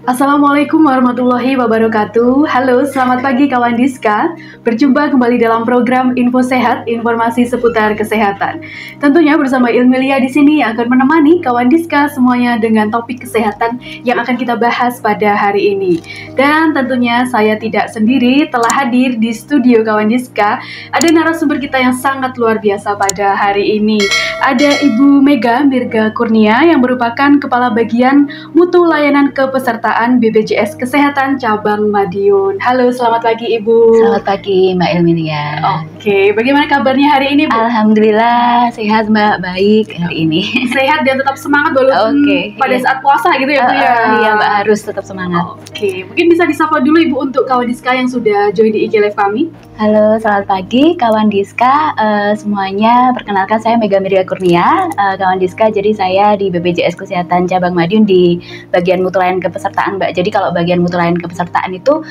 Assalamualaikum warahmatullahi wabarakatuh. Halo, selamat pagi kawan Diska. Berjumpa kembali dalam program Info Sehat, informasi seputar kesehatan. Tentunya bersama Ilmilia di sini yang akan menemani kawan Diska semuanya dengan topik kesehatan yang akan kita bahas pada hari ini. Dan tentunya saya tidak sendiri, telah hadir di studio kawan Diska. Ada narasumber kita yang sangat luar biasa pada hari ini. Ada Ibu Mega Mirga Kurnia yang merupakan Kepala Bagian Mutu Layanan Kepesertaan BPJS Kesehatan Cabang Madiun. Halo, selamat pagi Ibu. Selamat pagi Mbak Ilmilia. Oke, bagaimana kabarnya hari ini Bu? Alhamdulillah sehat Mbak, baik hari ini. Sehat dan tetap semangat walaupun pada saat puasa gitu ya Bu ya? Iya Mbak, harus tetap semangat. Oke, mungkin bisa disapa dulu Ibu untuk kawan Diska yang sudah join di IG Live kami. Halo, selamat pagi kawan Diska semuanya. Perkenalkan saya Mega Mirga Kurnia, kawan Diska. Jadi saya di BPJS Kesehatan Cabang Madiun di bagian mutu layanan kepesertaan Mbak. Jadi kalau bagian mutu layanan kepesertaan itu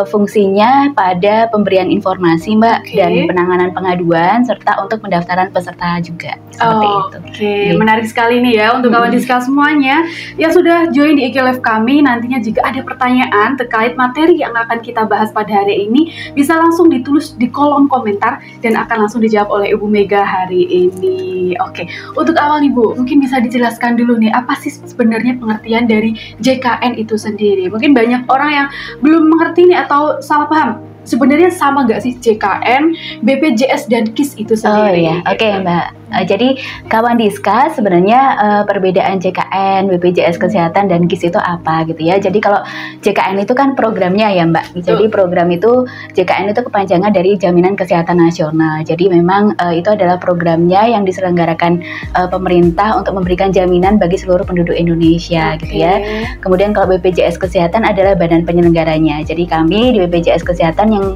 fungsinya pada pemberian informasi Mbak, dan penanganan pengaduan serta untuk pendaftaran peserta juga. Seperti itu. Oke, menarik sekali nih ya untuk kawan Diska semuanya yang sudah join di IG Live kami. Nantinya jika ada pertanyaan terkait materi yang akan kita bahas pada hari ini, bisa langsung ditulis di kolom komentar dan akan langsung dijawab oleh Ibu Mega hari ini. Oke, untuk awal Ibu, mungkin bisa dijelaskan dulu nih, apa sih sebenarnya pengertian dari JKN itu sendiri? Mungkin banyak orang yang belum mengerti nih atau salah paham. Sebenarnya sama nggak sih JKN, BPJS, dan KIS itu sendiri? Oh iya, oke Mbak. Jadi kawan Diska sebenarnya perbedaan JKN, BPJS Kesehatan, dan KIS itu apa gitu ya. Jadi kalau JKN itu kan programnya ya Mbak. Jadi program itu, JKN itu kepanjangan dari Jaminan Kesehatan Nasional. Jadi memang itu adalah programnya yang diselenggarakan pemerintah untuk memberikan jaminan bagi seluruh penduduk Indonesia gitu ya. Kemudian kalau BPJS Kesehatan adalah badan penyelenggaranya. Jadi kami di BPJS Kesehatan yang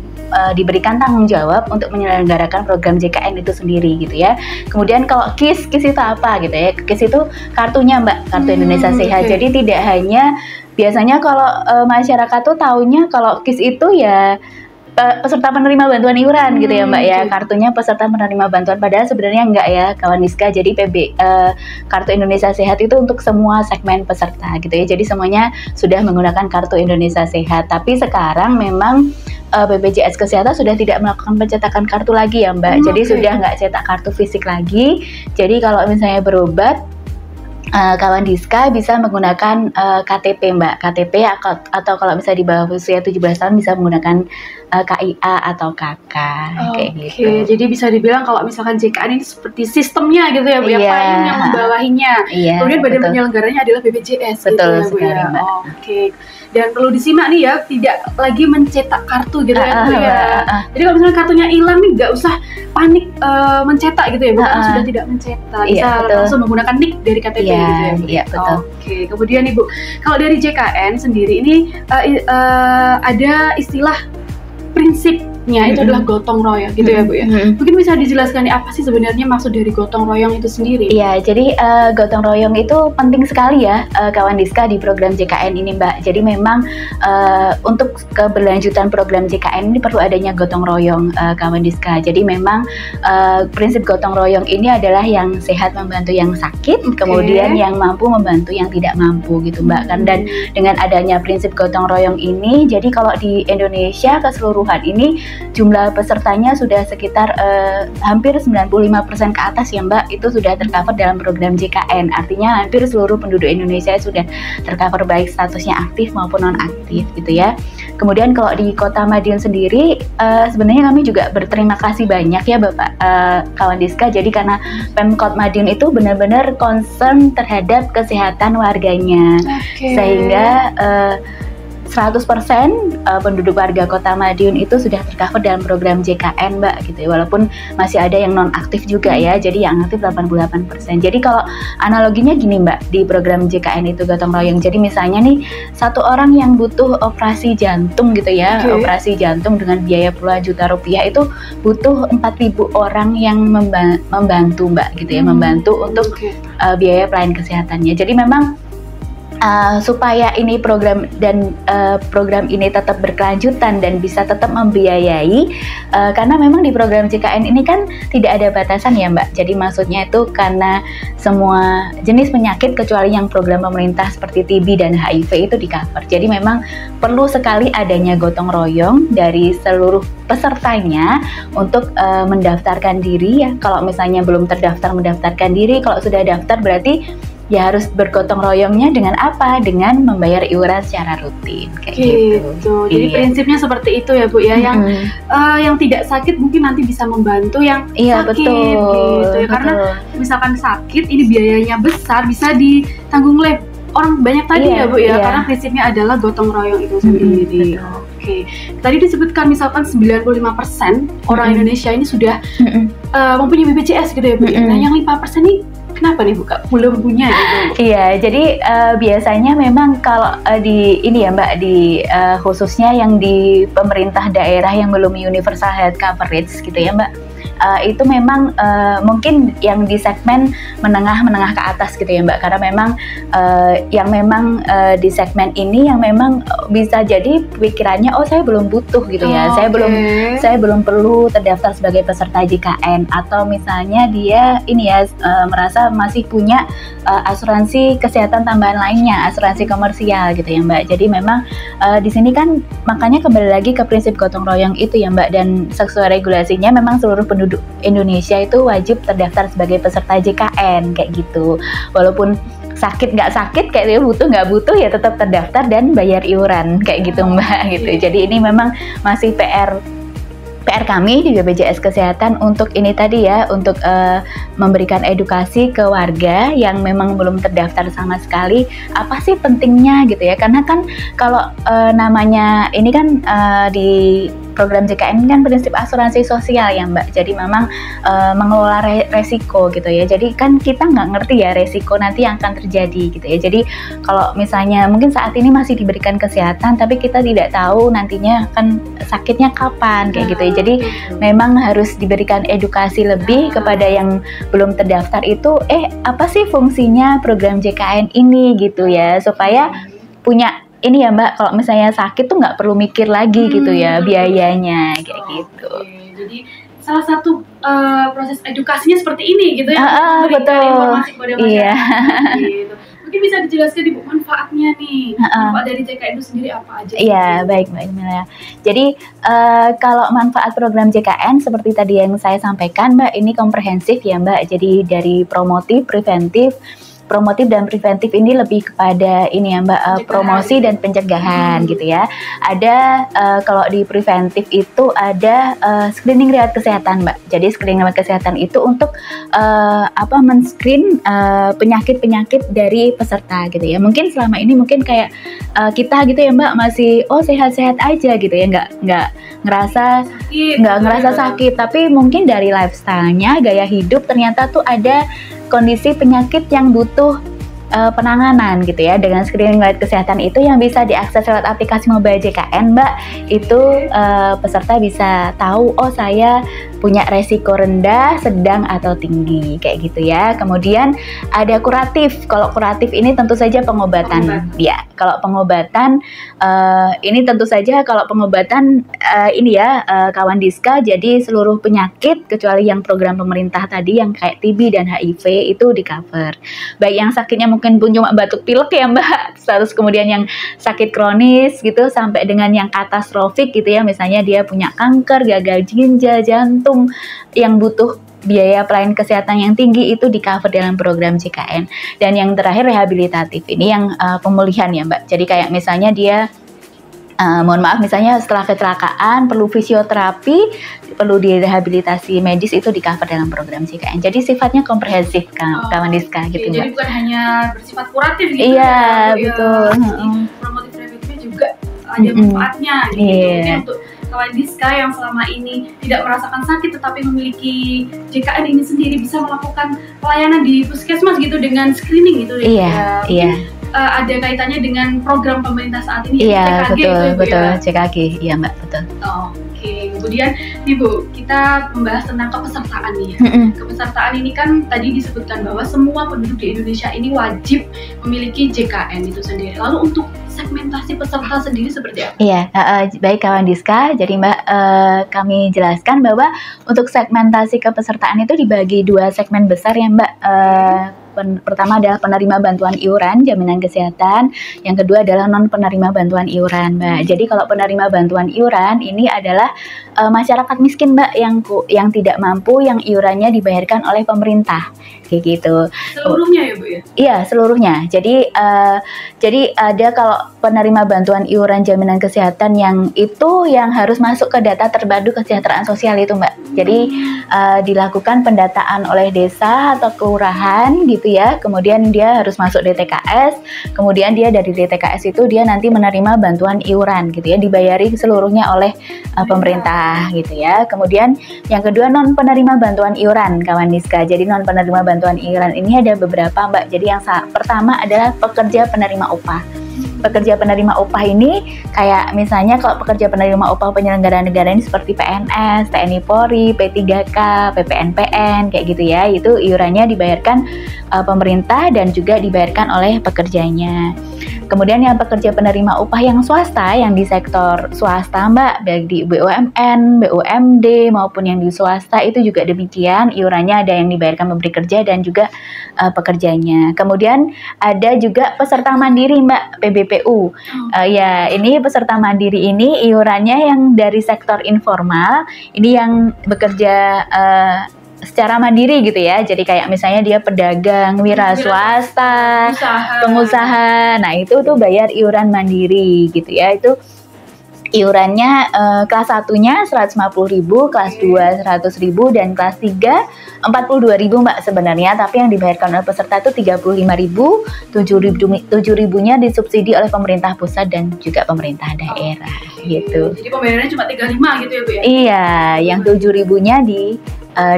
diberikan tanggung jawab untuk menyelenggarakan program JKN itu sendiri gitu ya. Kemudian kalau KIS itu apa gitu ya? KIS itu kartunya Mbak, Kartu Indonesia Sehat. Jadi tidak hanya, biasanya kalau masyarakat tuh taunya kalau KIS itu ya peserta penerima bantuan iuran gitu ya Mbak ya, kartunya peserta penerima bantuan, padahal sebenarnya enggak ya kawan Diska. Jadi Kartu Indonesia Sehat itu untuk semua segmen peserta gitu ya, jadi semuanya sudah menggunakan Kartu Indonesia Sehat. Tapi sekarang memang BPJS Kesehatan sudah tidak melakukan pencetakan kartu lagi ya Mbak, jadi sudah nggak cetak kartu fisik lagi. Jadi kalau misalnya berobat, kawan Diska bisa menggunakan KTP Mbak, KTP atau kalau misalnya di bawah usia 17 tahun bisa menggunakan KIA atau KK kayak gitu. Jadi bisa dibilang kalau misalkan JKN ini seperti sistemnya gitu ya Bu, yang membawahinya. Kemudian badan penyelenggaranya adalah BPJS. Betul gitu sekali ya, Bu, ya. Mbak. Dan perlu disimak nih ya, tidak lagi mencetak kartu gitu ya Bu ya. Jadi kalau misalnya kartunya hilang nih, nggak usah panik mencetak gitu ya Bu, karena sudah tidak mencetak. Bisa langsung menggunakan NIK dari KTP gitu ya Bu. Iya, betul. Kemudian Ibu, kalau dari JKN sendiri ini ada istilah prinsipnya itu adalah gotong royong gitu ya Bu ya. Mungkin bisa dijelaskan nih, apa sih sebenarnya maksud dari gotong royong itu sendiri? Iya, jadi gotong royong itu penting sekali ya kawan Diska di program JKN ini Mbak. Jadi memang untuk keberlanjutan program JKN ini perlu adanya gotong royong kawan Diska. Jadi memang prinsip gotong royong ini adalah yang sehat membantu yang sakit, kemudian yang mampu membantu yang tidak mampu gitu Mbak kan. Dan dengan adanya prinsip gotong royong ini, jadi kalau di Indonesia keseluruhan ini jumlah pesertanya sudah sekitar hampir 95% ke atas ya Mbak, itu sudah tercover dalam program JKN. Artinya hampir seluruh penduduk Indonesia sudah tercover baik statusnya aktif maupun non aktif gitu ya. Kemudian kalau di Kota Madiun sendiri sebenarnya kami juga berterima kasih banyak ya Bapak kawan Diska. Jadi karena Pemkot Madiun itu benar-benar concern terhadap kesehatan warganya, sehingga 100% penduduk warga Kota Madiun itu sudah tercover dalam program JKN Mbak gitu ya, walaupun masih ada yang non aktif juga ya, jadi yang aktif 88%. Jadi kalau analoginya gini Mbak, di program JKN itu gotong royong, jadi misalnya nih satu orang yang butuh operasi jantung gitu ya, operasi jantung dengan biaya puluhan juta rupiah itu butuh 4.000 orang yang membantu Mbak gitu ya, membantu untuk biaya pelayanan kesehatannya. Jadi memang supaya ini program ini tetap berkelanjutan dan bisa tetap membiayai, karena memang di program JKN ini kan tidak ada batasan ya Mbak. Jadi maksudnya itu karena semua jenis penyakit kecuali yang program pemerintah seperti TB dan HIV itu di cover. Jadi memang perlu sekali adanya gotong royong dari seluruh pesertanya untuk mendaftarkan diri ya. Kalau misalnya belum terdaftar, mendaftarkan diri. Kalau sudah daftar berarti ya harus bergotong royongnya dengan apa? Dengan membayar iuran secara rutin kayak gitu. Jadi prinsipnya seperti itu ya Bu ya. Yang tidak sakit mungkin nanti bisa membantu yang sakit gitu ya. Karena misalkan sakit ini biayanya besar, bisa ditanggung oleh orang banyak tadi ya Bu ya. Karena prinsipnya adalah gotong royong itu sendiri. Tadi disebutkan misalkan 95% orang Indonesia ini sudah mempunyai BPJS gitu ya Bu. Nah yang 5% ini kenapa nih Bu Kak? Belum punya gitu? Iya, jadi biasanya memang kalau di ini ya Mbak, di khususnya yang di pemerintah daerah yang belum universal health coverage gitu ya Mbak, itu memang mungkin yang di segmen menengah ke atas gitu ya Mbak, karena memang yang memang di segmen ini yang memang bisa jadi pikirannya oh saya belum butuh gitu ya, saya belum perlu terdaftar sebagai peserta JKN, atau misalnya dia ini ya merasa masih punya asuransi kesehatan tambahan lainnya, asuransi komersial gitu ya Mbak. Jadi memang di sini kan makanya kembali lagi ke prinsip gotong royong itu ya Mbak, dan sesuai regulasinya memang seluruh penduduk Indonesia itu wajib terdaftar sebagai peserta JKN kayak gitu. Walaupun sakit nggak sakit kayak dia butuh nggak butuh ya tetap terdaftar dan bayar iuran kayak gitu Mbak gitu. Jadi ini memang masih PR kami di BPJS Kesehatan untuk ini tadi ya, untuk memberikan edukasi ke warga yang memang belum terdaftar sama sekali, apa sih pentingnya gitu ya, karena kan kalau namanya ini kan di program JKN kan prinsip asuransi sosial ya Mbak, jadi memang mengelola resiko gitu ya, jadi kan kita nggak ngerti ya resiko nanti yang akan terjadi gitu ya. Jadi kalau misalnya mungkin saat ini masih diberikan kesehatan tapi kita tidak tahu nantinya akan sakitnya kapan kayak gitu ya, jadi memang harus diberikan edukasi lebih kepada yang belum terdaftar itu apa sih fungsinya program JKN ini gitu ya, supaya punya ini ya Mbak, kalau misalnya sakit tuh nggak perlu mikir lagi gitu ya biayanya kayak gitu. Jadi salah satu proses edukasinya seperti ini gitu ya, betul. Informasi kepada masyarakat gitu. Mungkin bisa dijelaskan Ibu manfaatnya nih, manfaat dari JKN itu sendiri apa aja? Iya, baik Mbak Emilia. Jadi kalau manfaat program JKN seperti tadi yang saya sampaikan Mbak, ini komprehensif ya Mbak, jadi dari promotif dan preventif ini lebih kepada ini ya Mbak, promosi dan pencegahan gitu ya. Ada kalau di preventif itu ada screening riwayat kesehatan Mbak. Jadi screening riwayat kesehatan itu untuk men-screen penyakit-penyakit dari peserta gitu ya. Mungkin selama ini mungkin kayak kita gitu ya Mbak masih sehat-sehat aja gitu ya, nggak ngerasa sakit, tapi mungkin dari lifestyle-nya, gaya hidup ternyata tuh ada kondisi penyakit yang butuh penanganan gitu ya. Dengan screening riwayat kesehatan itu yang bisa diakses lewat aplikasi mobile JKN Mbak, itu peserta bisa tahu saya punya resiko rendah, sedang atau tinggi kayak gitu ya. Kemudian ada kuratif. Kalau kuratif ini tentu saja pengobatan. Ya, kalau pengobatan ini tentu saja kalau pengobatan ini ya kawan Diska, jadi seluruh penyakit kecuali yang program pemerintah tadi yang kayak TB dan HIV itu di cover. Baik yang sakitnya mungkin pun cuma batuk pilek ya Mbak, terus kemudian yang sakit kronis gitu sampai dengan yang katastrofik gitu ya, misalnya dia punya kanker, gagal ginjal, jantung yang butuh biaya pelayanan kesehatan yang tinggi itu di cover dalam program JKN. Dan yang terakhir rehabilitatif, ini yang pemulihan ya Mbak. Jadi kayak misalnya dia mohon maaf misalnya setelah kecelakaan perlu fisioterapi, perlu direhabilitasi medis, itu di cover dalam program JKN. Jadi sifatnya komprehensif kawan Diska gitu Mbak. Jadi bukan hanya bersifat kuratif gitu. Iya betul. Promotif preventifnya juga ada manfaatnya gitu. Mungkin untuk kawan Diska yang selama ini tidak merasakan sakit tetapi memiliki JKN ini sendiri bisa melakukan pelayanan di puskesmas gitu dengan screening gitu ya. Iya. Ada kaitannya dengan program pemerintah saat ini, iya, CKG betul, CKG, iya Mbak, betul. Oke, Kemudian nih Bu, kita membahas tentang kepesertaan nih ya. Kepesertaan ini kan tadi disebutkan bahwa semua penduduk di Indonesia ini wajib memiliki JKN itu sendiri. Lalu untuk segmentasi peserta sendiri seperti apa? Iya, baik kawan Diska. Jadi Mbak, kami jelaskan bahwa untuk segmentasi kepesertaan itu dibagi 2 segmen besar ya Mbak. Pertama adalah penerima bantuan iuran jaminan kesehatan, yang kedua adalah non penerima bantuan iuran, Mbak. Jadi kalau penerima bantuan iuran ini adalah masyarakat miskin, Mbak, yang tidak mampu, yang iurannya dibayarkan oleh pemerintah, kayak gitu. Seluruhnya ya Bu ya? Iya, seluruhnya. Jadi ada kalau penerima bantuan iuran jaminan kesehatan yang harus masuk ke data terpadu kesejahteraan sosial itu, Mbak. Jadi dilakukan pendataan oleh desa atau kelurahan gitu ya, kemudian dia harus masuk DTKS, kemudian dia dari DTKS itu dia nanti menerima bantuan iuran gitu ya, dibayari seluruhnya oleh pemerintah gitu ya. Kemudian yang kedua non penerima bantuan iuran kawan Niska. Jadi non penerima bantuan iuran ini ada beberapa Mbak. Jadi yang pertama adalah pekerja penerima upah. Pekerja penerima upah ini kayak misalnya kalau pekerja penerima upah penyelenggara negara ini seperti PNS, TNI Polri, P3K, PPNPN kayak gitu ya, itu iurannya dibayarkan pemerintah dan juga dibayarkan oleh pekerjanya. Kemudian yang pekerja penerima upah yang swasta, yang di sektor swasta Mbak, baik di BUMN, BUMD maupun yang di swasta itu juga demikian, iurannya ada yang dibayarkan pemberi kerja dan juga pekerjanya. Kemudian ada juga peserta mandiri Mbak, PBPU. Ya, ini peserta mandiri ini iurannya yang dari sektor informal, ini yang bekerja secara mandiri gitu ya. Jadi kayak misalnya dia pedagang, wira swasta, pengusaha. Nah, itu tuh bayar iuran mandiri gitu ya. Itu iurannya kelas 1-nya 150.000, kelas 2 100.000 dan kelas 3 42.000 Mbak sebenarnya, tapi yang dibayarkan oleh peserta itu 35.000, 7.000-nya disubsidi oleh pemerintah pusat dan juga pemerintah daerah gitu. Jadi pembayarannya cuma 35 gitu ya Bu ya? Iya, yang 7.000-nya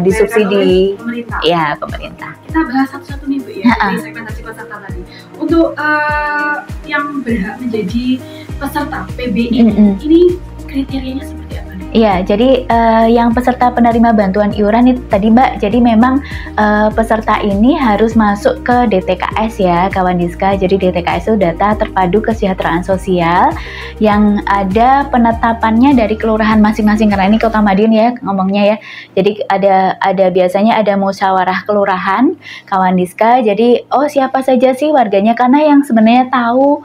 disubsidi pemerintah. Ya, pemerintah. Kita bahas satu-satu nih Bu ya, di segmentasi peserta tadi. Untuk yang berhak menjadi peserta PBI ini kriterianya seperti apa nih? Iya, jadi yang peserta penerima bantuan iuran itu tadi Mbak, jadi memang peserta ini harus masuk ke DTKS ya kawan Diska. Jadi DTKS itu data terpadu kesejahteraan sosial yang ada penetapannya dari kelurahan masing-masing, karena ini Kota Madiun ya ngomongnya ya. Jadi ada biasanya ada musyawarah kelurahan kawan Diska. Jadi siapa saja sih warganya, karena yang sebenarnya tahu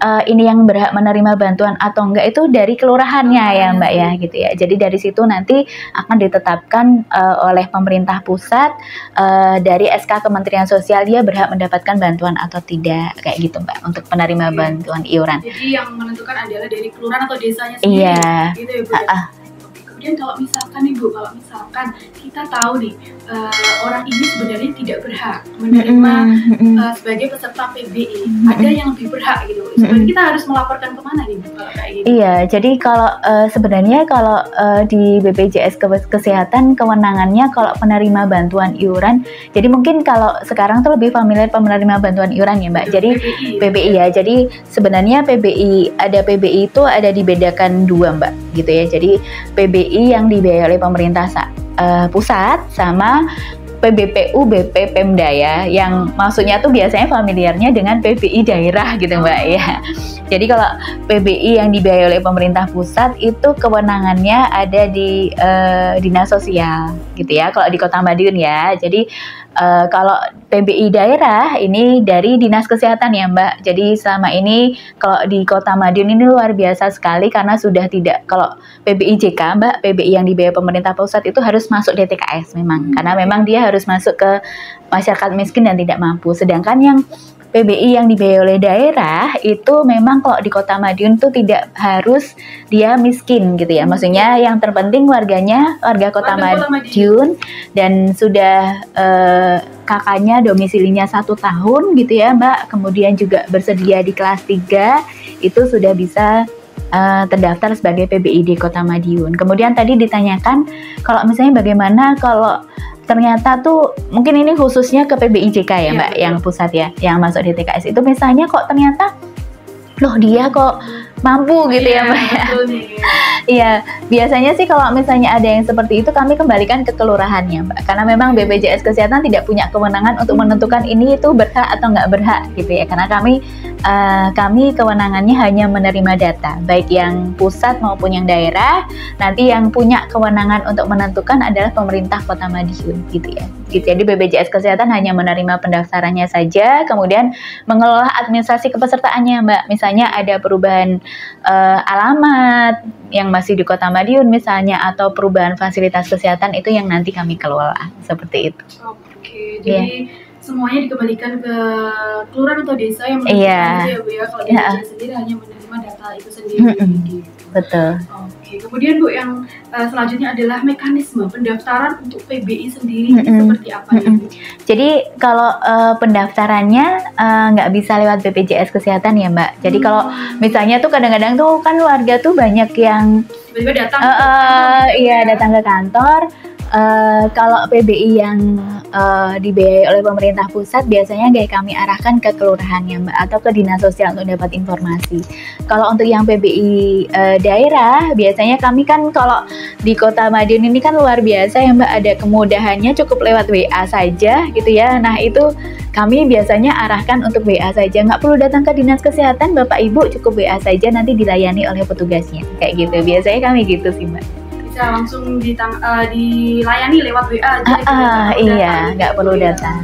ini yang berhak menerima bantuan atau enggak itu dari kelurahannya ya Mbak ya gitu ya. Jadi dari situ nanti akan ditetapkan oleh pemerintah pusat dari SK Kementerian Sosial dia berhak mendapatkan bantuan atau tidak kayak gitu Mbak untuk penerima bantuan iuran. Jadi yang menentukan adalah dari kelurahan atau desanya sendiri. Iya. Gitu ya Bu ya? Kemudian kalau misalkan nih Bu, kita tahu nih orang ini sebenarnya tidak berhak menerima sebagai peserta PBI, ada yang lebih berhak gitu. Sebenarnya kita harus melaporkan kemana nih Bu kalau kayak gitu? Iya, jadi kalau sebenarnya kalau di BPJS Kesehatan kewenangannya kalau penerima bantuan iuran, jadi mungkin kalau sekarang tuh lebih familiar penerima bantuan iuran ya Mbak. Jadi PBI ya. Jadi sebenarnya PBI itu ada dibedakan 2 Mbak gitu ya. Jadi PBI yang dibiayai oleh pemerintah pusat sama PBPU BP Pemda ya, yang maksudnya tuh biasanya familiarnya dengan PBI daerah gitu Mbak ya. Jadi kalau PBI yang dibiayai oleh pemerintah pusat itu kewenangannya ada di Dinas Sosial gitu ya, kalau di Kota Madiun ya. Jadi kalau PBI daerah ini dari Dinas Kesehatan ya Mbak. Jadi selama ini kalau di Kota Madiun ini luar biasa sekali karena sudah tidak, kalau PBI JK Mbak, PBI yang dibiayai pemerintah pusat itu harus masuk DTKS memang, karena memang dia harus masuk ke masyarakat miskin dan tidak mampu. Sedangkan yang PBI yang dibiayai oleh daerah itu memang kalau di Kota Madiun tuh tidak harus dia miskin gitu ya. Maksudnya yang terpenting warga Kota Madiun dan sudah kakaknya domisilinya 1 tahun gitu ya Mbak. Kemudian juga bersedia di kelas 3 itu sudah bisa terdaftar sebagai PBI di Kota Madiun. Kemudian tadi ditanyakan kalau misalnya bagaimana kalau ternyata tuh mungkin ini khususnya ke PBIJK ya Mbak, yang pusat ya, yang masuk di TKS itu misalnya kok ternyata loh dia kok mampu gitu ya Mbak ya. Iya, biasanya sih kalau misalnya ada yang seperti itu kami kembalikan ke kelurahannya, Mbak. Karena memang BPJS Kesehatan tidak punya kewenangan untuk menentukan ini itu berhak atau nggak berhak gitu ya. Karena kami kewenangannya hanya menerima data, baik yang pusat maupun yang daerah. Nanti yang punya kewenangan untuk menentukan adalah pemerintah Kota Madiun gitu ya. Jadi BPJS Kesehatan hanya menerima pendaftarannya saja, kemudian mengelola administrasi kepesertaannya, Mbak. Misalnya ada perubahan alamat yang masih di Kota Madiun misalnya, atau perubahan fasilitas kesehatan, itu yang nanti kami kelola seperti itu. Oke, jadi semuanya dikembalikan ke kelurahan atau desa yang menentukan itu ya Bu ya. Kalau desa sendiri hanya menerima data itu sendiri. Gitu. Betul. Oke, kemudian Bu yang selanjutnya adalah mekanisme pendaftaran untuk PBI sendiri ini seperti apa ya Bu? Jadi kalau pendaftarannya nggak bisa lewat BPJS Kesehatan ya Mbak. Jadi kalau misalnya tuh kadang-kadang tuh kan warga tuh banyak yang tiba-tiba datang datang ke kantor. Kalau PBI yang dibiayai oleh pemerintah pusat biasanya kami arahkan ke kelurahannya Mbak, atau ke dinas sosial untuk dapat informasi. Kalau untuk yang PBI daerah biasanya kami kan kalau di Kota Madiun ini kan luar biasa ya Mbak, ada kemudahannya cukup lewat WA saja gitu ya. Nah itu kami biasanya arahkan untuk WA saja, nggak perlu datang ke dinas kesehatan, Bapak Ibu cukup WA saja, nanti dilayani oleh petugasnya kayak gitu. Biasanya kami gitu sih Mbak. Bisa langsung dilayani lewat WA aja. Iya, nggak perlu datang.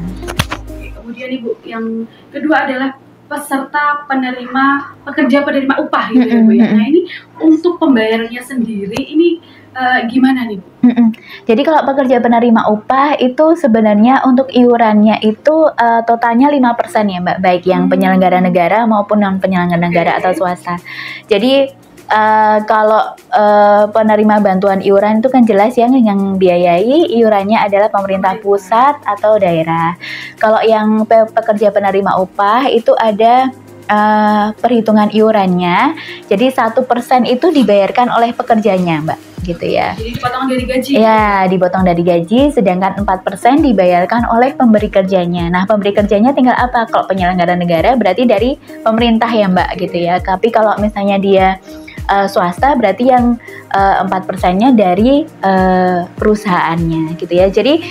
Oke, kemudian Ibu yang kedua adalah peserta pekerja penerima upah gitu ya Bu ya. Nah ini untuk pembayarannya sendiri ini gimana nih Bu? Jadi kalau pekerja penerima upah itu sebenarnya untuk iurannya itu totalnya 5% ya Mbak, baik yang penyelenggara negara maupun non penyelenggara negara atau swasta. Jadi kalau penerima bantuan iuran itu kan jelas yang biayai iurannya adalah pemerintah pusat atau daerah. Kalau yang pekerja penerima upah itu ada perhitungan iurannya. Jadi 1% itu dibayarkan oleh pekerjanya, Mbak, gitu ya. Jadi dipotong dari gaji? Ya, dipotong dari gaji, sedangkan 4% dibayarkan oleh pemberi kerjanya. Nah, pemberi kerjanya tinggal apa? Kalau penyelenggara negara berarti dari pemerintah ya, Mbak, gitu ya. Tapi kalau misalnya dia swasta berarti yang 4%-nya dari perusahaannya gitu ya. Jadi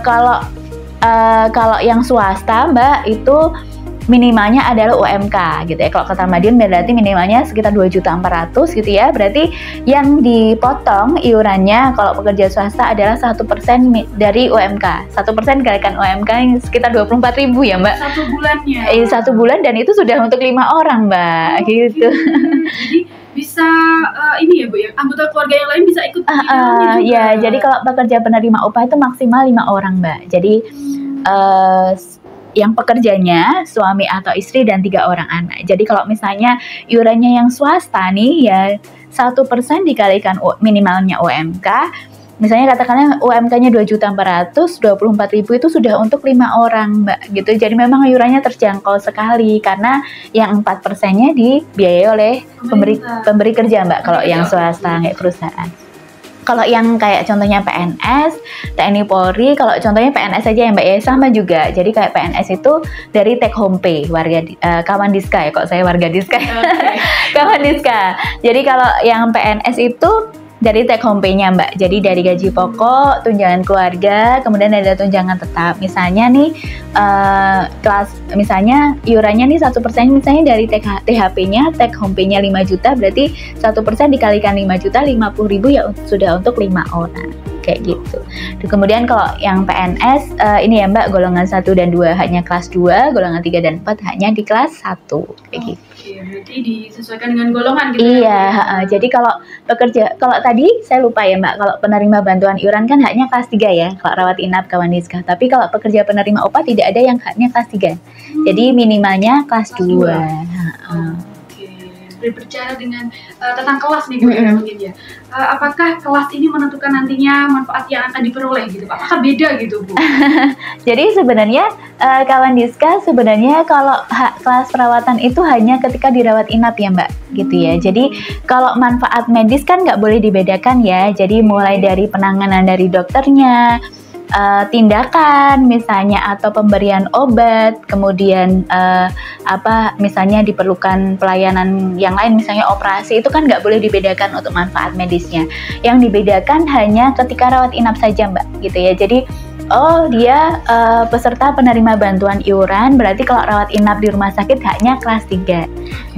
kalau yang swasta Mbak itu minimalnya adalah UMK gitu ya. Kalau Kota Madiun berarti minimalnya sekitar 2.400.000 gitu ya. Berarti yang dipotong iurannya kalau pekerja swasta adalah 1% dari UMK. 1% dikalikan UMK yang sekitar 24.000 ya Mbak. Satu bulannya? 1 bulan, dan itu sudah untuk 5 orang Mbak gitu. Jadi bisa ini ya Bu ya, anggota keluarga yang lain bisa ikut ya, jadi kalau pekerja penerima upah itu maksimal 5 orang Mbak. Jadi yang pekerjanya suami atau istri dan 3 orang anak. Jadi kalau misalnya iurannya yang swasta nih ya 1% dikalikan minimalnya UMK. Misalnya katakanlah UMK-nya 2.400.000, 24.000 itu sudah untuk 5 orang Mbak gitu. Jadi memang iurannya terjangkau sekali karena yang 4%-nya dibiayai oleh pemberi kerja Mbak. Kalau yang swasta kayak perusahaan. Kalau yang kayak contohnya PNS, TNI Polri, kalau contohnya PNS saja ya Mbak ya sama juga. Jadi kayak PNS itu dari take home pay, kawan diska ya, kok saya warga diska. Kawan diska. Jadi kalau yang PNS itu dari take home pay-nya Mbak. Jadi dari gaji pokok, tunjangan keluarga, kemudian ada tunjangan tetap. Misalnya nih misalnya iurannya nih 1% misalnya dari THP-nya, take home pay-nya 5 juta, berarti 1% dikalikan 5 juta, 50.000 ya sudah untuk 5 orang. Kayak gitu. Kemudian kalau yang PNS ini ya Mbak, golongan 1 dan 2 hanya kelas 2, golongan 3 dan 4 hanya di kelas 1 kayak gitu. Oke, berarti disesuaikan dengan golongan gitu. Iya, jadi kalau tadi saya lupa ya Mbak, kalau penerima bantuan iuran kan haknya kelas 3 ya, kalau rawat inap kawan diska. Tapi kalau pekerja penerima upah tidak ada yang haknya kelas 3. Jadi minimalnya kelas 2. Berbicara dengan tentang kelas nih Bu ya mungkin ya. Apakah kelas ini menentukan nantinya manfaat yang akan diperoleh gitu Pak? Apakah beda gitu Bu? Jadi sebenarnya kawan diska sebenarnya kalau kelas perawatan itu hanya ketika dirawat inap ya Mbak gitu ya. Jadi kalau manfaat medis kan nggak boleh dibedakan ya. Jadi mulai dari penanganan dari dokternya, tindakan misalnya atau pemberian obat, kemudian misalnya diperlukan pelayanan yang lain misalnya operasi, itu kan nggak boleh dibedakan untuk manfaat medisnya. Yang dibedakan hanya ketika rawat inap saja Mbak gitu ya. Jadi dia peserta penerima bantuan iuran, berarti kalau rawat inap di rumah sakit hanya kelas 3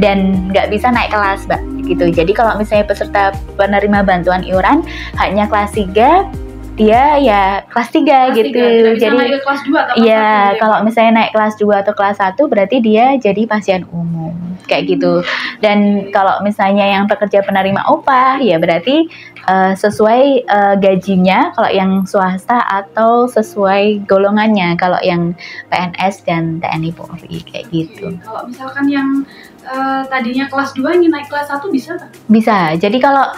dan nggak bisa naik kelas Mbak gitu. Jadi kalau misalnya peserta penerima bantuan iuran hanya kelas 3, dia ya kelas 3 gitu. Jadi naik ke kelas 2 atau kelas 1, kalau misalnya naik kelas 2 atau kelas 1 berarti dia jadi pasien umum kayak gitu. Dan kalau misalnya yang pekerja penerima upah ya berarti sesuai gajinya kalau yang swasta atau sesuai golongannya kalau yang PNS dan TNI Polri kayak gitu. Kalau misalkan yang tadinya kelas 2 ingin naik kelas 1 bisa tak? Bisa. Jadi kalau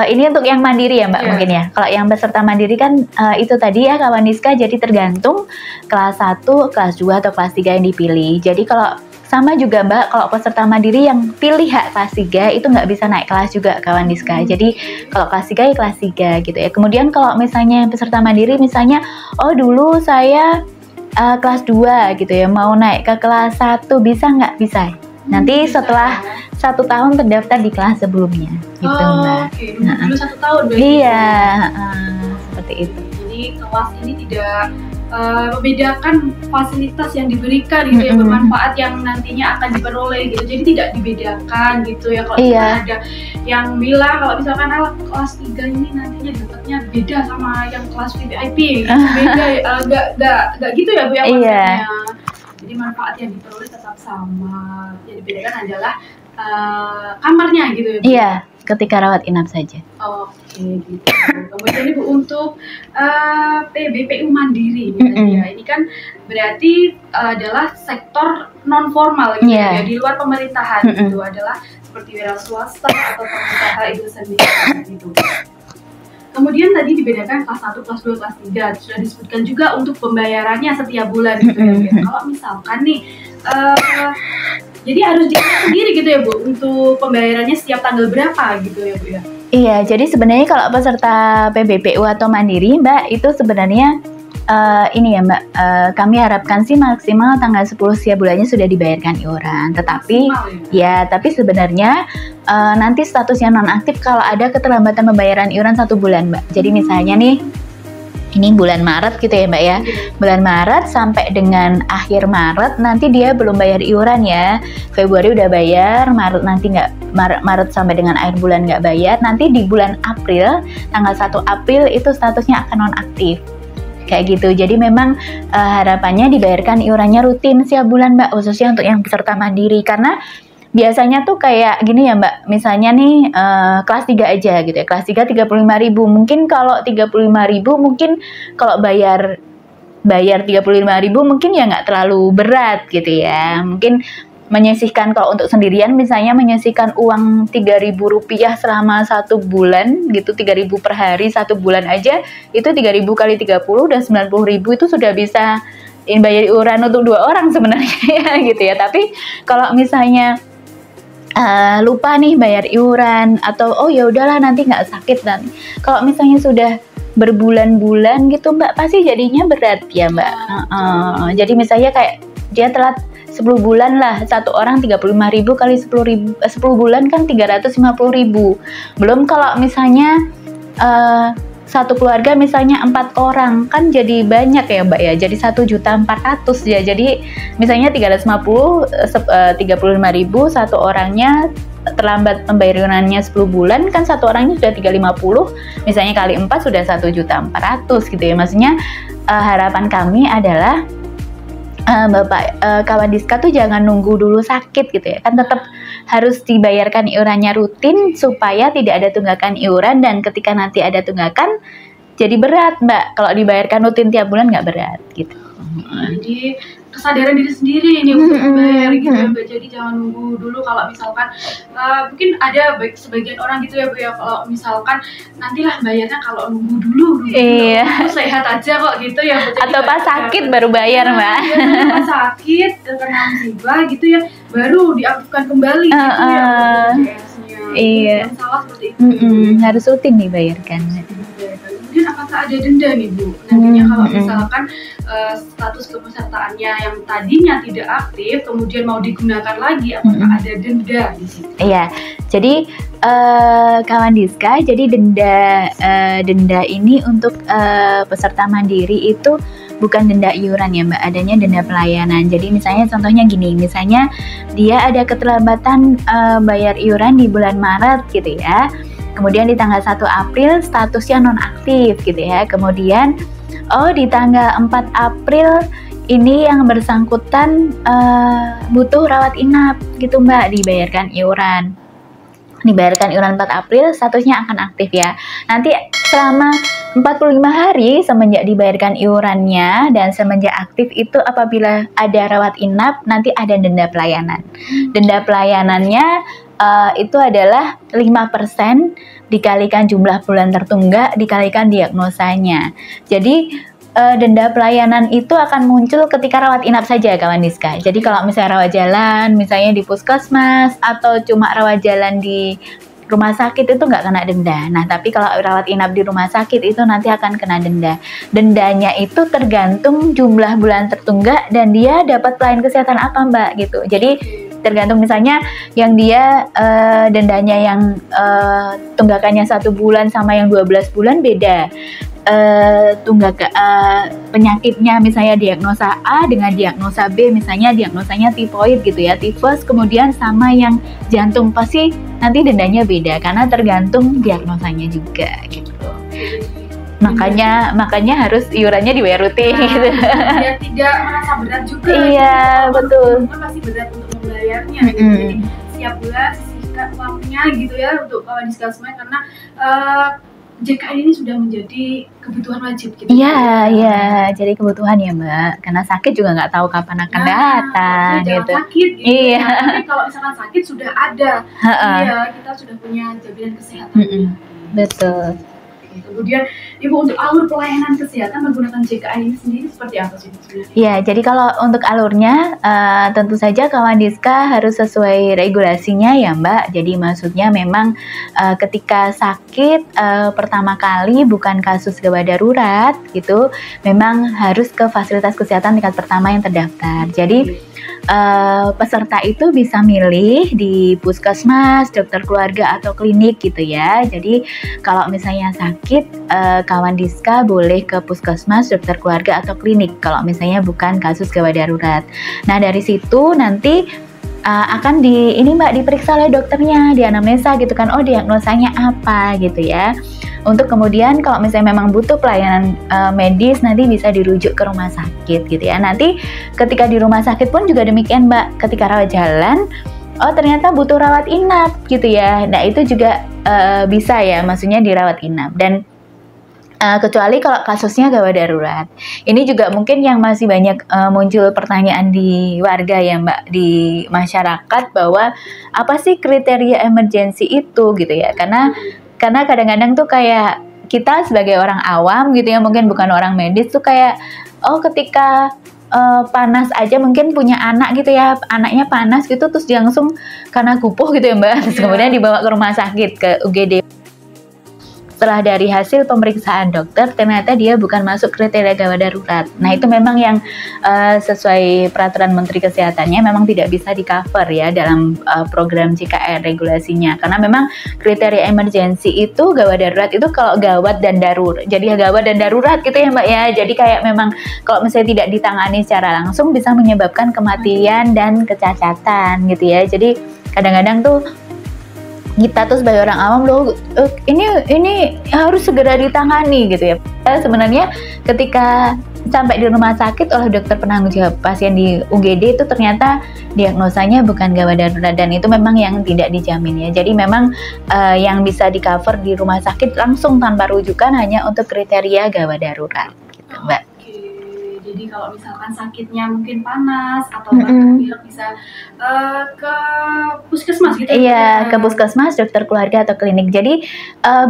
ini untuk yang mandiri ya Mbak mungkin ya. Kalau yang peserta mandiri kan itu tadi ya kawan Diska, jadi tergantung kelas 1, kelas 2 atau kelas 3 yang dipilih. Jadi kalau sama juga Mbak, kalau peserta mandiri yang pilih hak kelas 3 itu nggak bisa naik kelas juga kawan Diska. Jadi kalau kelas 3 ya kelas 3 gitu ya. Kemudian kalau misalnya peserta mandiri misalnya, dulu saya kelas 2 gitu ya, mau naik ke kelas 1 bisa nggak? Bisa. Nanti setelah 1 tahun terdaftar di kelas sebelumnya gitu Mbak. Oke, dulu 1 tahun berarti. Iya, seperti itu. Jadi kelas ini tidak membedakan fasilitas yang diberikan gitu ya, bermanfaat yang nantinya akan diperoleh gitu. Jadi tidak dibedakan gitu ya. Kalau ada yang bilang kalau misalkan kelas 3 ini nantinya dapatnya beda sama yang kelas VIP gitu. Beda, enggak gitu ya Bu ya maksudnya. Jadi manfaat yang diperoleh tetap sama. Yang dibedakan adalah kamarnya gitu ya Bu? Iya, ketika rawat inap saja. Oke gitu. Kemudian Ibu untuk PBPU Mandiri gitu ya. Ini kan berarti adalah sektor non formal gitu ya, di luar pemerintahan gitu, adalah seperti wira swasta atau pengusaha itu sendiri gitu. Kemudian tadi dibedakan kelas 1, kelas 2, kelas 3. Sudah disebutkan juga untuk pembayarannya setiap bulan gitu ya. Kalau misalkan nih jadi harus dihitung sendiri gitu ya Bu untuk pembayarannya setiap tanggal berapa gitu ya Bu ya. Iya, jadi sebenarnya kalau peserta PBPU atau mandiri Mbak itu sebenarnya ini ya Mbak, kami harapkan sih maksimal tanggal 10 setiap bulannya sudah dibayarkan iuran. Tetapi tapi sebenarnya nanti statusnya nonaktif kalau ada keterlambatan pembayaran iuran 1 bulan Mbak. Jadi misalnya nih ini bulan Maret gitu ya Mbak ya. Bulan Maret sampai dengan akhir Maret nanti dia belum bayar iuran ya. Februari udah bayar, Maret nanti nggak, Maret sampai dengan akhir bulan nggak bayar. Nanti di bulan April, tanggal 1 April itu statusnya akan nonaktif. Kayak gitu. Jadi memang harapannya dibayarkan iurannya rutin setiap bulan Mbak, khususnya untuk yang peserta mandiri. Karena biasanya tuh kayak gini ya Mbak, misalnya nih kelas 3 aja gitu ya, kelas 3 35.000, mungkin kalau 35.000 mungkin kalau bayar 35.000 mungkin ya nggak terlalu berat gitu ya, mungkin menyisihkan kalau untuk sendirian misalnya menyisihkan uang Rp3.000 selama 1 bulan gitu, 3.000 per hari 1 bulan aja, itu 3.000 kali 30 udah 90.000, itu sudah bisa bayar iuran untuk 2 orang sebenarnya ya gitu ya. Tapi kalau misalnya lupa nih bayar iuran atau ya udahlah nanti nggak sakit, dan kalau misalnya sudah berbulan-bulan gitu Mbak pasti jadinya berat ya Mbak. Jadi misalnya kayak dia telat 10 bulan lah, 1 orang 35.000 kali 10 bulan kan 350.000. Belum kalau misalnya satu keluarga misalnya 4 orang kan jadi banyak ya Mbak ya, jadi 1.400.000 ya. Jadi misalnya 35.000 1 orangnya terlambat pembayarannya 10 bulan kan 1 orangnya sudah 350, misalnya kali 4 sudah 1.400.000 gitu ya. Maksudnya harapan kami adalah Bapak kawan Diska tuh jangan nunggu dulu sakit gitu ya, kan tetap harus dibayarkan iurannya rutin supaya tidak ada tunggakan iuran, dan ketika nanti ada tunggakan jadi berat Mbak, kalau dibayarkan rutin tiap bulan nggak berat gitu. Jadi kesadaran diri sendiri ini untuk membayar gitu ya Mbak. Jadi jangan nunggu dulu. Kalau misalkan mungkin ada sebagian orang gitu ya Bu ya, kalau misalkan nantilah bayarnya kalau nunggu dulu sehat aja kok gitu ya Bu. Atau pas sakit baru bayar Mbak. Pas sakit karena musibah gitu ya baru diaktifkan kembali gitu ya BPJS-nya. Iya. Yang salah seperti itu. Harus rutin dibayarkan. Kemudian apa apakah ada denda nih Bu? Nantinya kalau misalkan status kepesertaannya yang tadinya tidak aktif, kemudian mau digunakan lagi, apakah ada denda di situ? Iya, jadi kawan Diska, jadi denda ini untuk peserta mandiri itu bukan denda iuran ya Mbak, adanya denda pelayanan. Jadi misalnya contohnya gini, misalnya dia ada keterlambatan bayar iuran di bulan Maret gitu ya. Kemudian di tanggal 1 April statusnya nonaktif gitu ya. Kemudian di tanggal 4 April ini yang bersangkutan butuh rawat inap gitu Mbak, dibayarkan iuran 4 April, statusnya akan aktif ya. Nanti selama 45 hari semenjak dibayarkan iurannya dan semenjak aktif itu apabila ada rawat inap, nanti ada denda pelayanan. Denda pelayanannya itu adalah 5% dikalikan jumlah bulan tertunggak dikalikan diagnosanya. Jadi denda pelayanan itu akan muncul ketika rawat inap saja kawan Diska. Jadi kalau misalnya rawat jalan, misalnya di puskesmas atau cuma rawat jalan di rumah sakit itu nggak kena denda. Nah tapi kalau rawat inap di rumah sakit itu nanti akan kena denda. Dendanya itu tergantung jumlah bulan tertunggak dan dia dapat pelayanan kesehatan apa Mbak gitu. Jadi tergantung misalnya yang dia dendanya yang tunggakannya 1 bulan sama yang 12 bulan beda. Penyakitnya misalnya diagnosa A dengan diagnosa B, misalnya diagnosanya tifoid gitu ya, tifus, kemudian sama yang jantung, pasti nanti dendanya beda karena tergantung diagnosanya juga gitu. Makanya harus iurannya dibayar rutin gitu. Biar tidak merasa berat juga. Iya gitu. Betul. Kan pasti berat untuk membayarnya. Gitu. Jadi setiap bulan sisihkan uangnya gitu ya untuk kawan Diska semuanya karena JKN ini sudah menjadi kebutuhan wajib gitu. Iya, jadi kebutuhan ya Mbak. Karena sakit juga nggak tahu kapan akan datang gitu. Sakit gitu. Iya. Tapi kalau misalkan sakit sudah ada. Iya, kita sudah punya jaminan kesehatan. Betul. Kemudian Ibu untuk alur pelayanan kesehatan menggunakan JKN ini sendiri seperti apa sih sebenarnya? Ya, jadi kalau untuk alurnya tentu saja kawan Diska harus sesuai regulasinya ya Mbak. Jadi maksudnya memang ketika sakit pertama kali bukan kasus gawat darurat gitu, memang harus ke fasilitas kesehatan tingkat pertama yang terdaftar. Jadi peserta itu bisa milih di puskesmas, dokter keluarga atau klinik gitu ya. Jadi kalau misalnya sakit kawan Diska boleh ke puskesmas, dokter keluarga atau klinik kalau misalnya bukan kasus gawat darurat. Nah dari situ nanti akan diperiksa oleh dokternya, dianamnesa gitu kan, diagnosanya apa gitu ya. Untuk kemudian kalau misalnya memang butuh pelayanan medis nanti bisa dirujuk ke rumah sakit gitu ya. Nanti ketika di rumah sakit pun juga demikian Mbak, ketika rawat jalan ternyata butuh rawat inap gitu ya. Nah itu juga bisa ya, maksudnya dirawat inap. Dan kecuali kalau kasusnya gawat darurat. Ini juga mungkin yang masih banyak muncul pertanyaan di warga ya Mbak, di masyarakat, bahwa apa sih kriteria emergensi itu gitu ya. Karena kadang-kadang tuh kayak kita sebagai orang awam gitu ya, mungkin bukan orang medis tuh kayak ketika panas aja, mungkin punya anak gitu ya, anaknya panas gitu terus dia langsung karena gupuh gitu ya Mbak, terus kemudian dibawa ke rumah sakit, ke UGD. Setelah dari hasil pemeriksaan dokter ternyata dia bukan masuk kriteria gawat darurat. Nah itu memang yang sesuai peraturan Menteri Kesehatannya memang tidak bisa di cover ya dalam program JKN regulasinya, karena memang kriteria emergensi itu gawat darurat itu kalau gawat dan darurat. Jadi gawat dan darurat gitu ya Mbak ya. Jadi kayak memang kalau misalnya tidak ditangani secara langsung bisa menyebabkan kematian dan kecacatan gitu ya. Jadi kadang-kadang tuh kita tuh sebagai orang awam ini harus segera ditangani gitu ya. Sebenarnya ketika sampai di rumah sakit oleh dokter penanggung jawab pasien di UGD itu ternyata diagnosanya bukan gawat darurat, dan itu memang yang tidak dijamin ya. Jadi memang yang bisa di cover di rumah sakit langsung tanpa rujukan hanya untuk kriteria gawat darurat gitu Mbak. Jadi kalau misalkan sakitnya mungkin panas atau bahkan bisa ke puskesmas gitu. Iya, ke puskesmas, dokter keluarga atau klinik. Jadi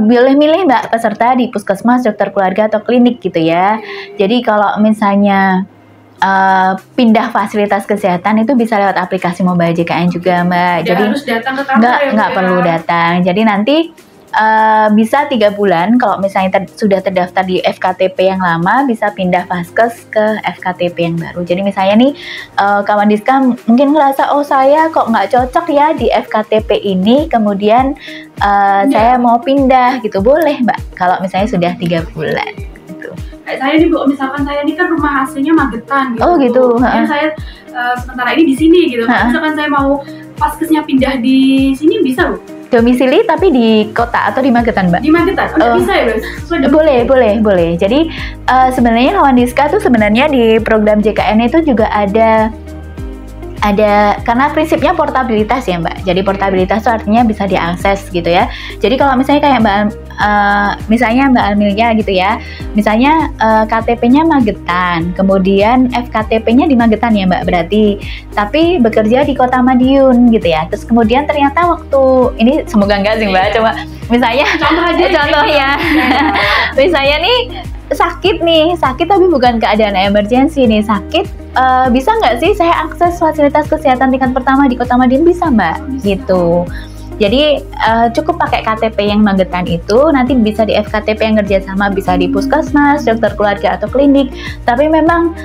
boleh milih Mbak peserta di puskesmas, dokter keluarga atau klinik gitu ya. Jadi kalau misalnya pindah fasilitas kesehatan itu bisa lewat aplikasi mobile JKN juga Mbak. Jadi harus datang ke kantor nggak perlu datang. Jadi nanti bisa 3 bulan. Kalau misalnya sudah terdaftar di FKTP yang lama, bisa pindah Vaskes ke FKTP yang baru. Jadi misalnya nih kawan Diska mungkin ngerasa, oh saya kok nggak cocok ya di FKTP ini, kemudian saya mau pindah gitu, boleh Mbak kalau misalnya sudah 3 bulan gitu. Saya nih Bu, misalkan saya ini kan rumah aslinya Magetan gitu. Oh gitu. Kemudian saya sementara ini di sini gitu. Misalkan saya mau Vaskesnya pindah di sini bisa Bu? Domisili tapi di kota atau di Magetan Mbak? Di Magetan, bisa ya Bro? Boleh. Jadi sebenarnya kawan Diska tuh sebenarnya di program JKN itu juga ada karena prinsipnya portabilitas ya Mbak. Jadi portabilitas itu artinya bisa diakses gitu ya. Jadi kalau misalnya kayak misalnya Mbak Amelia gitu ya, misalnya KTP-nya Magetan, kemudian FKTP-nya di Magetan ya Mbak berarti, tapi bekerja di Kota Madiun gitu ya. Terus kemudian ternyata waktu ini, semoga enggak sih Mbak, coba misalnya contohnya misalnya nih sakit tapi bukan keadaan emergency nih, sakit bisa nggak sih saya akses fasilitas kesehatan tingkat pertama di Kota Madiun? Bisa Mbak, gitu. Jadi cukup pakai KTP yang Magetan itu, nanti bisa di FKTP yang kerjasama, bisa di puskesmas, dokter keluarga atau klinik, tapi memang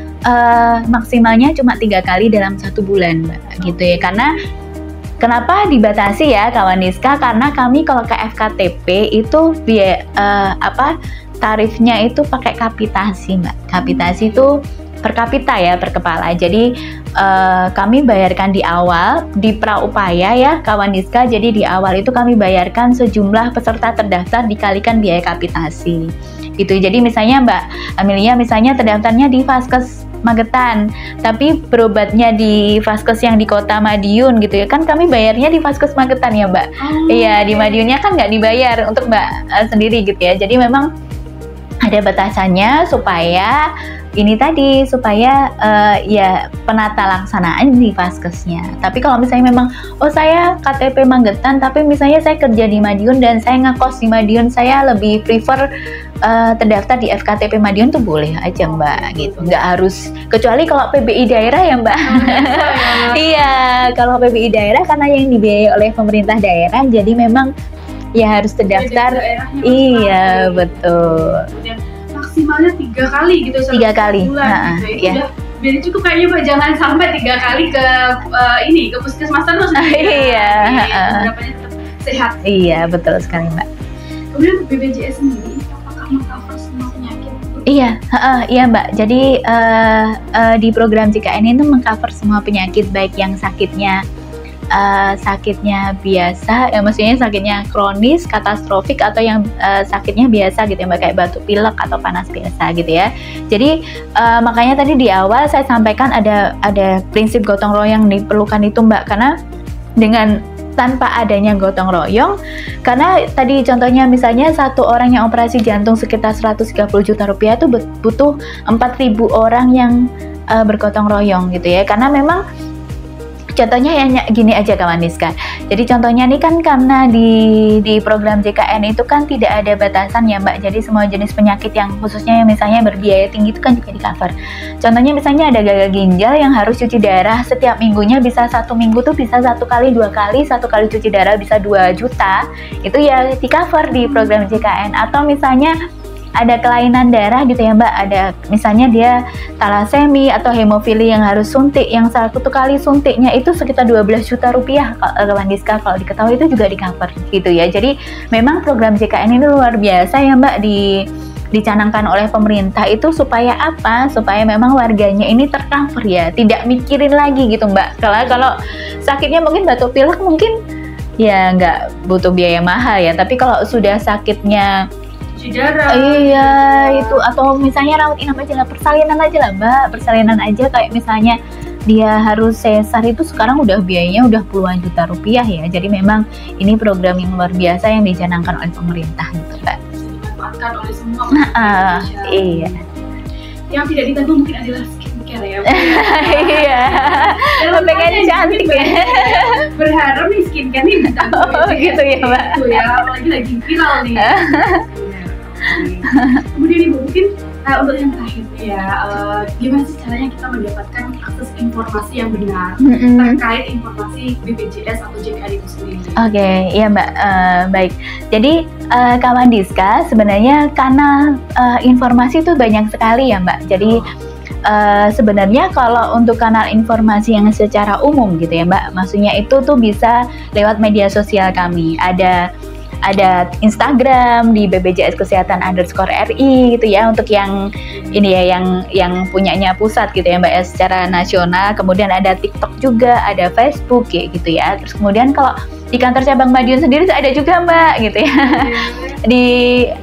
maksimalnya cuma 3 kali dalam 1 bulan Mbak, gitu ya. Karena kenapa dibatasi ya kawan Diska? Karena kami kalau ke FKTP itu tarifnya itu pakai kapitasi Mbak. Kapitasi itu per kapita ya, per kepala. Jadi kami bayarkan di awal di praupaya ya kawan Diska. Jadi di awal itu kami bayarkan sejumlah peserta terdaftar dikalikan biaya kapitasi. Gitu. Jadi misalnya Mbak Amelia misalnya terdaftarnya di Vaskes Magetan, tapi berobatnya di Vaskes yang di Kota Madiun gitu ya, kan kami bayarnya di Vaskes Magetan ya Mbak. Iya, di Madiunnya kan nggak dibayar untuk Mbak sendiri gitu ya. Jadi memang ada batasannya supaya ya penata laksanaan di Vaskesnya. Tapi kalau misalnya memang saya KTP Magetan tapi misalnya saya kerja di Madiun dan saya ngekos di Madiun, saya lebih prefer terdaftar di FKTP Madiun tuh boleh aja Mbak gitu. Nggak harus, kecuali kalau PBI daerah ya Mbak. Iya, kalau PBI daerah karena yang dibiayai oleh pemerintah daerah, jadi memang ya harus terdaftar. Iya, betul. Maksimalnya 3 kali gitu, 3 kali. Bulan, gitu ya. Udah, jadi cukup kayaknya Mbak, jangan sampai 3 kali ke ke puskesmas terus. Iya. Berapanya tetap sehat. Iya, betul sekali Mbak. Kemudian BPJS sendiri apakah meng-cover semua penyakit? Iya Mbak. Jadi di program JKN itu meng-cover semua penyakit, baik yang sakitnya biasa, ya maksudnya sakitnya kronis, katastrofik, atau yang sakitnya biasa gitu ya Mbak, kayak batuk pilek atau panas biasa gitu ya. Jadi makanya tadi di awal saya sampaikan ada prinsip gotong royong yang diperlukan itu Mbak, karena dengan tanpa adanya gotong royong, karena tadi contohnya misalnya satu orang yang operasi jantung sekitar 130 juta rupiah itu butuh 4.000 orang yang bergotong royong gitu ya. Karena memang contohnya yang gini aja kawan Diska. Jadi contohnya nih kan karena di program JKN itu kan tidak ada batasan ya Mbak. Jadi semua jenis penyakit yang khususnya yang misalnya berbiaya tinggi itu kan juga di cover. Contohnya misalnya ada gagal ginjal yang harus cuci darah setiap minggunya, bisa 1 minggu tuh bisa 1 kali, 2 kali, 1 kali cuci darah bisa 2 juta. Itu ya di cover di program JKN. Atau misalnya ada kelainan darah gitu ya Mbak, ada misalnya dia talasemi atau hemofili yang harus suntik, yang 1 kali suntiknya itu sekitar 12 juta rupiah kawan Diska, kalau diketahui itu juga di cover gitu ya. Jadi memang program JKN ini luar biasa ya Mbak, dicanangkan oleh pemerintah itu supaya apa? Supaya memang warganya ini tercover ya, tidak mikirin lagi gitu Mbak. Kalau sakitnya mungkin batuk pilek mungkin ya nggak butuh biaya mahal ya, tapi kalau sudah sakitnya darah. Iya, itu atau misalnya rawat inap aja lah, persalinan aja lah Mbak, persalinan aja kayak misalnya dia harus sesar itu sekarang udah biayanya udah puluhan juta rupiah ya. Jadi memang ini program yang luar biasa yang dicanangkan oleh pemerintah gitu Mbak. Dimanfaatkan oleh semua iya. Yang tidak ditanggung mungkin adalah skincare ya. Iya. Pengen cantik ya. Berharap nih skincare nih ditanggung. Gitu ya Mbak. Itu ya, apalagi lagi viral nih. Kemudian Ibu mungkin untuk yang terakhir ya, gimana sih caranya kita mendapatkan akses informasi yang benar terkait informasi BPJS atau JKN itu sendiri? Oke, iya Mbak, baik. Jadi kawan Diska sebenarnya kanal informasi itu banyak sekali ya Mbak. Jadi sebenarnya kalau untuk kanal informasi yang secara umum gitu ya Mbak, maksudnya itu tuh bisa lewat media sosial kami. Ada Instagram di BPJS Kesehatan _RI gitu ya, untuk yang ini ya, yang punyanya pusat gitu ya Mbak ya, secara nasional. Kemudian ada TikTok juga, ada Facebook kayak gitu ya. Terus kemudian kalau di kantor cabang Madiun sendiri ada juga Mbak gitu ya. Di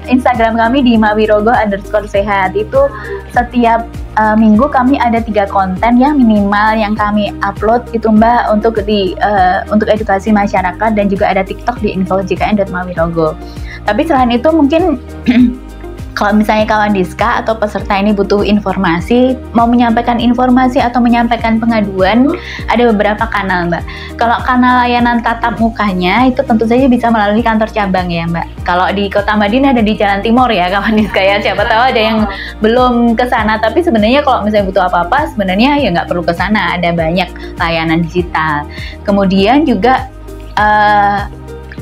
Instagram kami di mawirogo _sehat itu setiap minggu kami ada 3 konten ya minimal yang kami upload itu Mbak, untuk edukasi masyarakat, dan juga ada TikTok di info.jkn.mawirogo. Tapi selain itu mungkin kalau misalnya kawan Diska atau peserta ini butuh informasi, mau menyampaikan informasi atau menyampaikan pengaduan, ada beberapa kanal Mbak. Kalau kanal layanan tatap mukanya itu tentu saja bisa melalui kantor cabang ya Mbak. Kalau di Kota Madiun ada di Jalan Timur ya kawan Diska ya, siapa tahu ada yang belum ke sana. Tapi sebenarnya kalau misalnya butuh apa-apa, sebenarnya ya nggak perlu ke sana, ada banyak layanan digital. Kemudian juga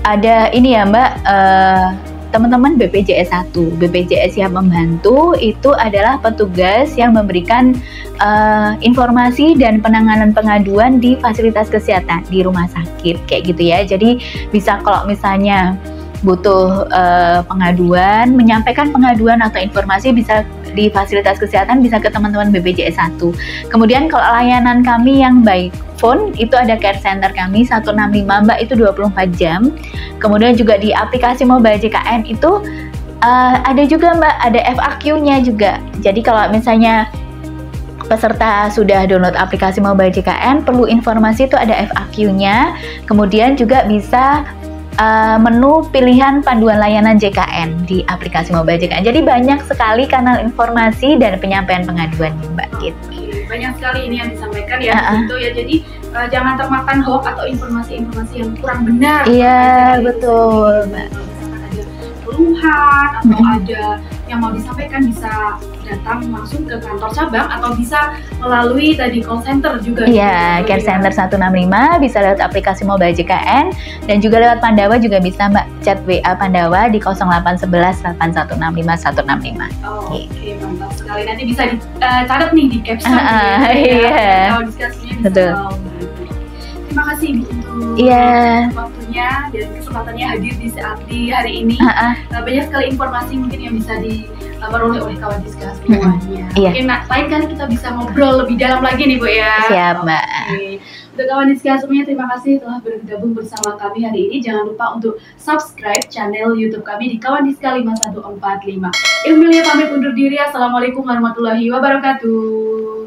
ada ini ya Mbak, teman-teman BPJS 1, BPJS Siap Membantu itu adalah petugas yang memberikan informasi dan penanganan pengaduan di fasilitas kesehatan di rumah sakit kayak gitu ya. Jadi bisa kalau misalnya butuh pengaduan, menyampaikan pengaduan atau informasi bisa di fasilitas kesehatan, bisa ke teman-teman BPJS 1. Kemudian kalau layanan kami yang by phone itu ada care center kami 165 Mbak, itu 24 jam. Kemudian juga di aplikasi mobile JKN itu ada juga Mbak, ada FAQ-nya juga. Jadi kalau misalnya peserta sudah download aplikasi mobile JKN, perlu informasi itu ada FAQ-nya. Kemudian juga bisa menu pilihan panduan layanan JKN di aplikasi mobile JKN. Jadi banyak sekali kanal informasi dan penyampaian pengaduan Mbak gitu. Banyak sekali ini yang disampaikan ya, gitu ya. Jadi jangan termakan hoax atau informasi-informasi yang kurang benar. Iya, betul Mbak. Misalkan ada keluhan atau ada yang mau disampaikan, bisa datang langsung ke kantor cabang atau bisa melalui tadi call center juga. Iya, care center 165, bisa lewat aplikasi mobile JKN, dan juga lewat Pandawa juga bisa Mbak, chat WA Pandawa di 0811 8165 165. Oke, mantap sekali. Nanti bisa dicatat nih di caption iya. Kalau diskusinya bisa. Betul. Terima kasih Ibu untuk waktunya dan kesempatannya hadir di hari ini. Banyak sekali informasi mungkin yang bisa diperoleh oleh kawan Diska semuanya. Mungkin lain kali kita bisa ngobrol lebih dalam lagi nih Bu ya. Siap Mbak. Untuk kawan Diska semuanya, terima kasih telah bergabung bersama kami hari ini. Jangan lupa untuk subscribe channel YouTube kami di Kawan Diska 5145. Ilmilia pamit undur diri. Assalamualaikum warahmatullahi wabarakatuh.